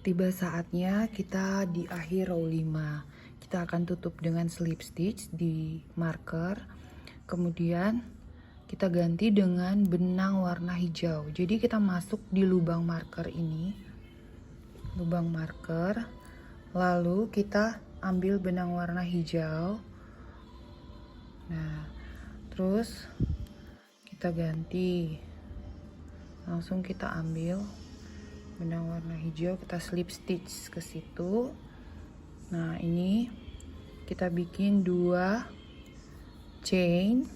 Tiba saatnya kita di akhir row 5. Kita akan tutup dengan slip stitch di marker. Kemudian kita ganti dengan benang warna hijau. Jadi kita masuk di lubang marker ini. Lubang marker. Lalu kita ambil benang warna hijau. Nah, terus kita ganti. Langsung kita ambil benang warna hijau, kita slip stitch ke situ. Nah, ini kita bikin 2 chain.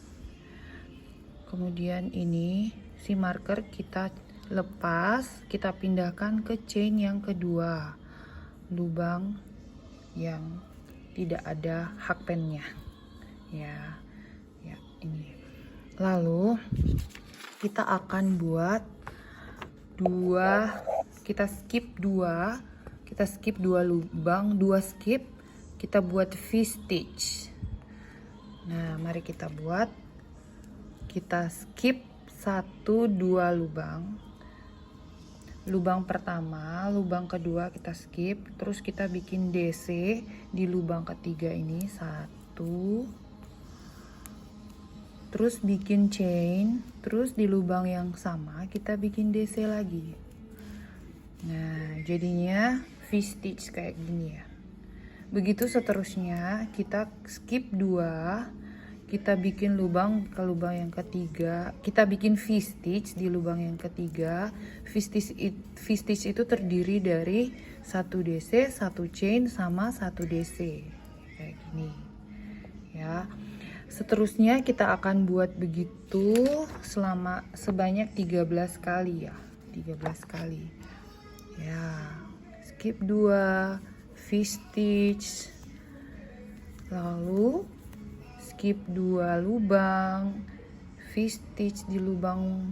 Kemudian ini si marker kita lepas, kita pindahkan ke chain yang kedua, lubang yang tidak ada hakpennya. Ya, ini. Lalu kita akan buat kita skip 2 lubang, 2 skip, kita buat V-stitch. Nah, mari kita buat. Kita skip 1-2 lubang. Lubang pertama, lubang kedua kita skip, terus kita bikin DC di lubang ketiga ini 1, terus bikin chain, terus di lubang yang sama kita bikin DC lagi. Nah, jadinya V-stitch kayak gini ya. Begitu seterusnya, kita skip 2, kita bikin lubang ke lubang yang ketiga, kita bikin V-stitch di lubang yang ketiga. V-stitch itu terdiri dari 1 DC, 1 chain sama 1 DC. Kayak gini. Ya. Seterusnya kita akan buat begitu sebanyak 13 kali ya. 13 kali. Ya, skip 2, V-stitch, lalu skip 2 lubang, V-stitch di lubang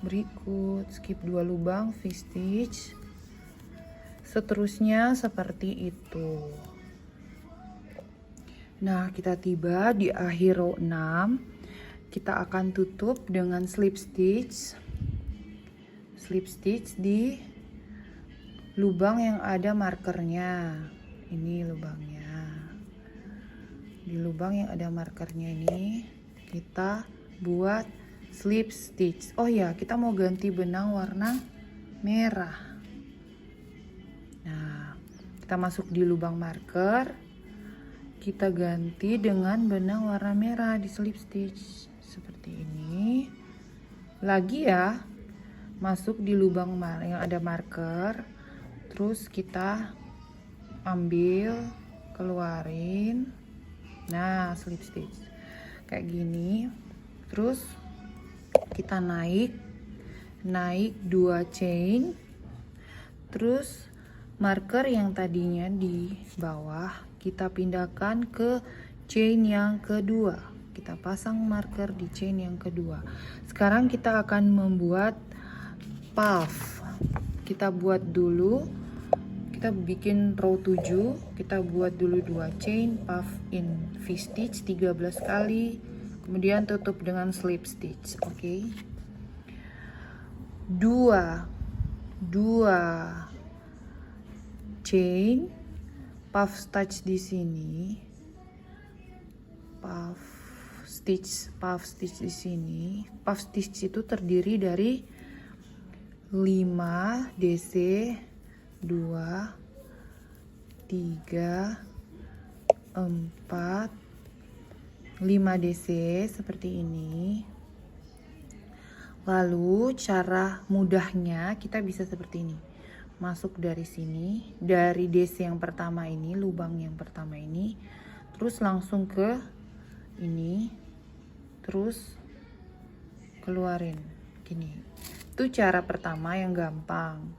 berikut, skip 2 lubang, V-stitch. Seterusnya seperti itu. Nah, kita tiba di akhir row 6. Kita akan tutup dengan slip stitch. Slip stitch di lubang yang ada markernya. Ini lubangnya. Di lubang yang ada markernya ini kita buat slip stitch. Oh ya, kita mau ganti benang warna merah. Nah, kita masuk di lubang marker. Kita ganti dengan benang warna merah di slip stitch seperti ini. Lagi ya, masuk di lubang yang ada marker. Terus kita ambil, keluarin. Nah, slip stitch kayak gini. Terus kita naik 2 chain. Terus marker yang tadinya di bawah kita pindahkan ke chain yang kedua. Kita pasang marker di chain yang kedua. Sekarang kita akan membuat puff. Kita buat dulu, kita bikin row 7, kita buat dulu 2 chain, puff in V-stitch 13 kali, kemudian tutup dengan slip stitch. Oke. 2 chain, puff stitch di sini, puff stitch di sini. Puff stitch itu terdiri dari 5 DC, 2, 3, 4, 5 DC seperti ini. Lalu cara mudahnya kita bisa seperti ini. Masuk dari sini, dari DC yang pertama ini, lubang yang pertama ini, terus langsung ke ini, terus keluarin gini. Itu cara pertama yang gampang.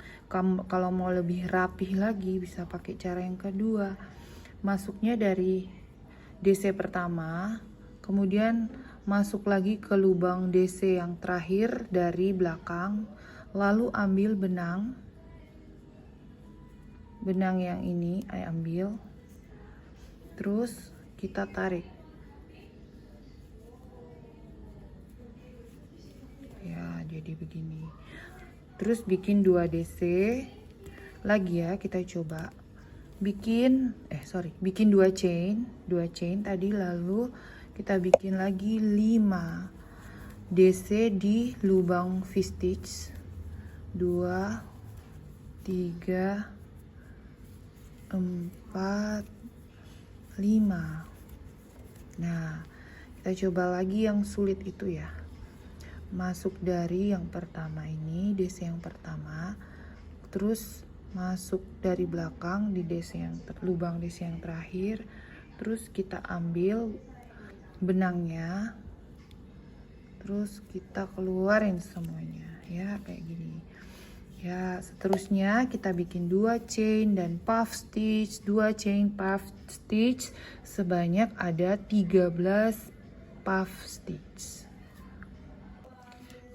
Kalau mau lebih rapih lagi bisa pakai cara yang kedua. Masuknya dari DC pertama, kemudian masuk lagi ke lubang DC yang terakhir dari belakang, lalu ambil benang yang ini, ambil, terus kita tarik. Ya, jadi begini. Terus bikin 2 DC, lagi ya, kita coba bikin bikin 2 chain tadi, lalu kita bikin lagi 5 DC di lubang V-stitch. 2 3 4 5. Nah, kita coba lagi yang sulit itu ya. Masuk dari yang pertama ini, DC yang pertama, terus masuk dari belakang di lubang DC yang terakhir, terus kita ambil benangnya, terus kita keluarin semuanya ya, kayak gini ya. Seterusnya kita bikin 2 chain dan puff stitch, 2 chain puff stitch, sebanyak ada 13 puff stitch.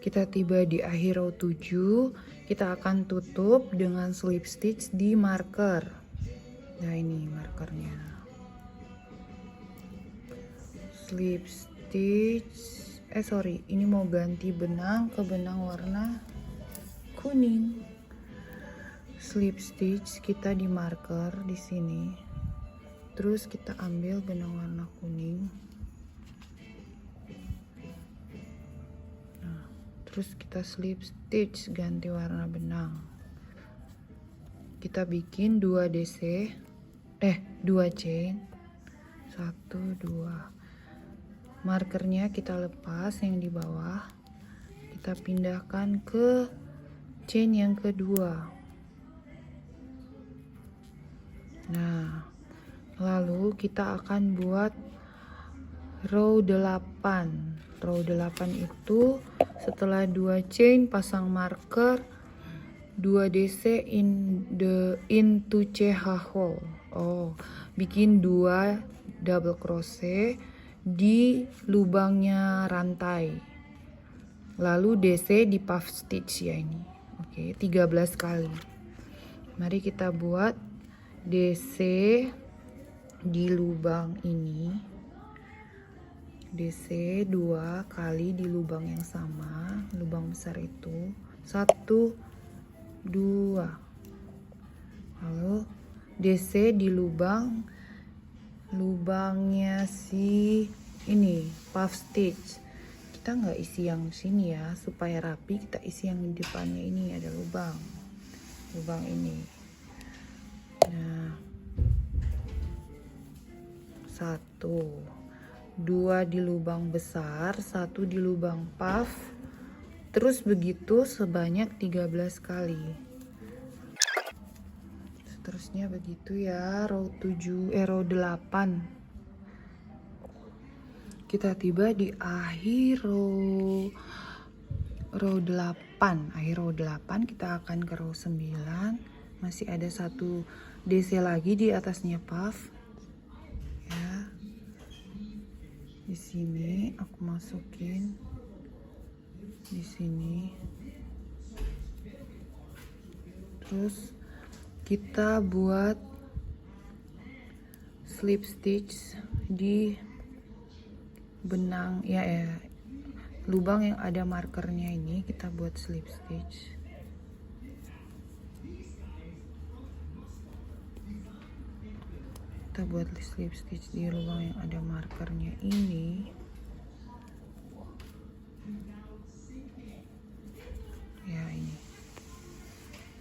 Kita tiba di akhir row 7, kita akan tutup dengan slip stitch di marker. Nah, ini markernya. Slip stitch, ini mau ganti benang ke benang warna kuning. Slip stitch kita di marker di sini. Terus kita ambil benang warna kuning. Nah, terus kita slip stitch ganti warna benang. Kita bikin 2 DC, 2 chain. 1 2. Markernya kita lepas yang di bawah. Kita pindahkan ke chain yang kedua. Nah, lalu kita akan buat row 8. Row 8 itu setelah 2 chain pasang marker, 2 DC into CH hole. Bikin 2 double crochet di lubangnya rantai. Lalu DC di puff stitch ya ini. Oke, 13 kali. Mari kita buat DC di lubang ini. DC 2 kali di lubang yang sama, lubang besar itu. 1 2. Lalu DC di lubangnya si ini, puff stitch. Kita nggak isi yang sini ya, supaya rapi kita isi yang di depannya ini, ada lubang ini. Nah, 1 2 di lubang besar, 1 di lubang puff, terus begitu sebanyak 13 kali. Seterusnya begitu ya, row 8. Kita tiba di akhir row 8. Akhir row 8 kita akan ke row 9. Masih ada 1 DC lagi di atasnya puff. Ya. Di sini aku masukin di sini. Terus kita buat slip stitch di benang lubang yang ada markernya ini, kita buat slip stitch. Kita buat slip stitch di lubang yang ada markernya ini. Ya, ini.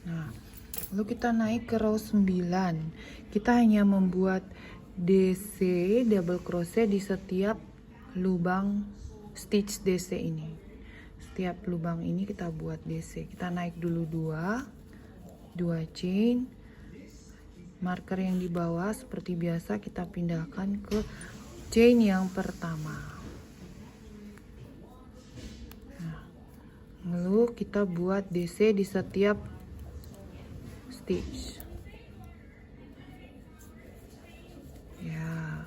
Nah, lalu kita naik ke row 9. Kita hanya membuat DC double crochet di setiap lubang stitch DC ini. Setiap lubang ini kita buat DC. Kita naik dulu 2 chain. Marker yang di bawah seperti biasa kita pindahkan ke chain yang pertama. Nah, lalu kita buat DC di setiap stitch. Ya.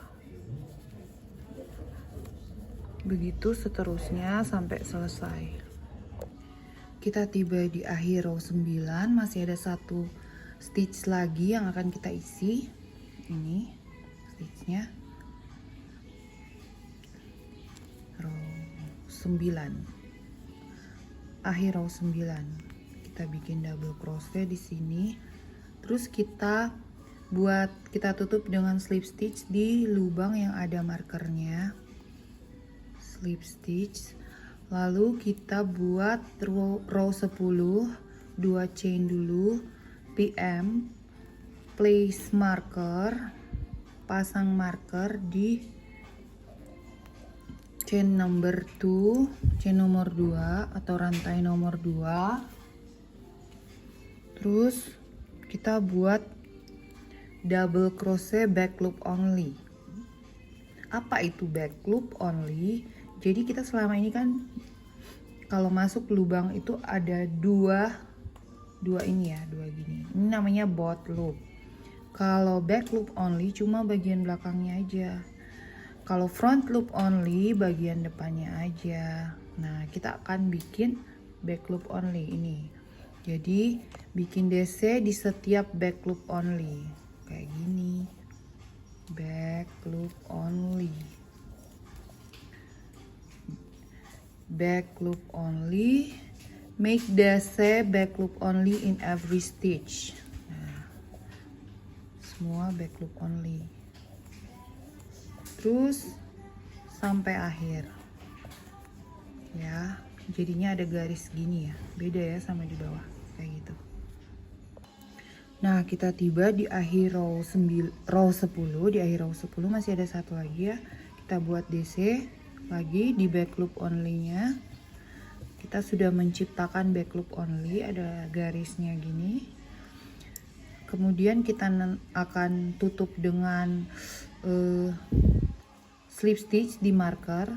Begitu seterusnya sampai selesai. Kita tiba di akhir row 9, masih ada 1 stitch lagi yang akan kita isi. Ini stitchnya. Row 9. Akhir row 9. Kita bikin double crochet di sini. Terus kita tutup dengan slip stitch di lubang yang ada markernya. Slip stitch. Lalu kita buat row 10, 2 chain dulu, PM, place marker, pasang marker di chain nomor 2 atau rantai nomor 2. Terus kita buat double crochet back loop only. Apa itu back loop only? Jadi kita selama ini kan kalau masuk lubang itu ada dua ini ya, dua gini. Ini namanya bot loop. Kalau back loop only cuma bagian belakangnya aja. Kalau front loop only bagian depannya aja. Nah, kita akan bikin back loop only ini. Jadi bikin DC di setiap back loop only kayak gini. Back loop only. Back loop only. Make DC back loop only in every stitch. Nah, semua back loop only. Terus sampai akhir. Ya, jadinya ada garis gini ya. Beda ya sama di bawah kayak gitu. Nah, kita tiba di akhir row 10. Di akhir row 10 masih ada satu lagi ya. Kita buat DC lagi di back loop only-nya. Kita sudah menciptakan back loop only, ada garisnya gini. Kemudian kita akan tutup dengan slip stitch di marker.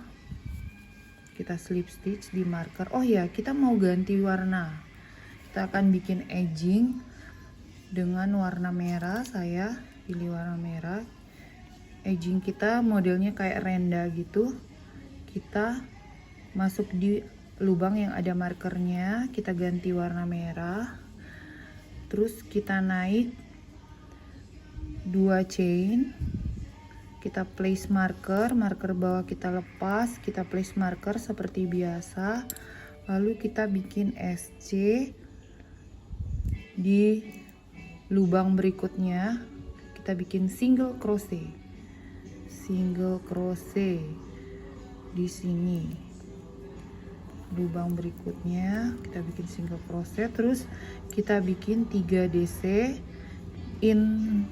Kita slip stitch di marker. Oh ya, kita mau ganti warna. Kita akan bikin edging dengan warna merah. Saya pilih warna merah. Edging kita modelnya kayak renda gitu. Kita masuk di lubang yang ada markernya, kita ganti warna merah. Terus kita naik 2 chain. Kita place marker bawah kita lepas, kita place marker seperti biasa. Lalu kita bikin SC di lubang berikutnya. Kita bikin single crochet di sini. Lubang berikutnya kita bikin single crochet, terus kita bikin 3 DC in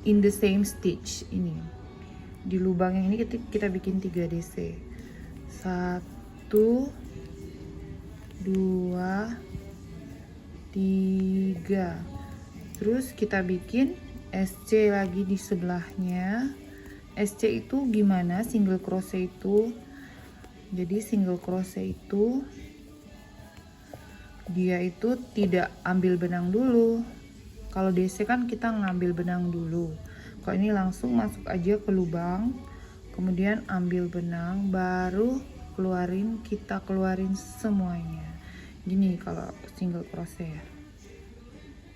the same stitch. Ini di lubang yang ini kita bikin 3 DC. 1 2 3. Terus kita bikin SC lagi di sebelahnya. SC itu gimana? Single crochet itu. Jadi single crochet itu dia itu tidak ambil benang dulu. Kalau DC kan kita ngambil benang dulu. Kalau ini langsung masuk aja ke lubang, kemudian ambil benang, baru kita keluarin semuanya. Gini kalau single crochet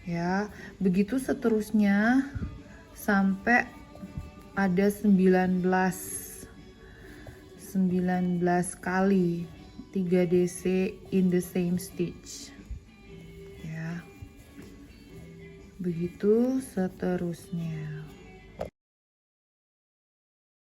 ya. Begitu seterusnya sampai ada 19 kali 3 DC in the same stitch ya. Begitu seterusnya.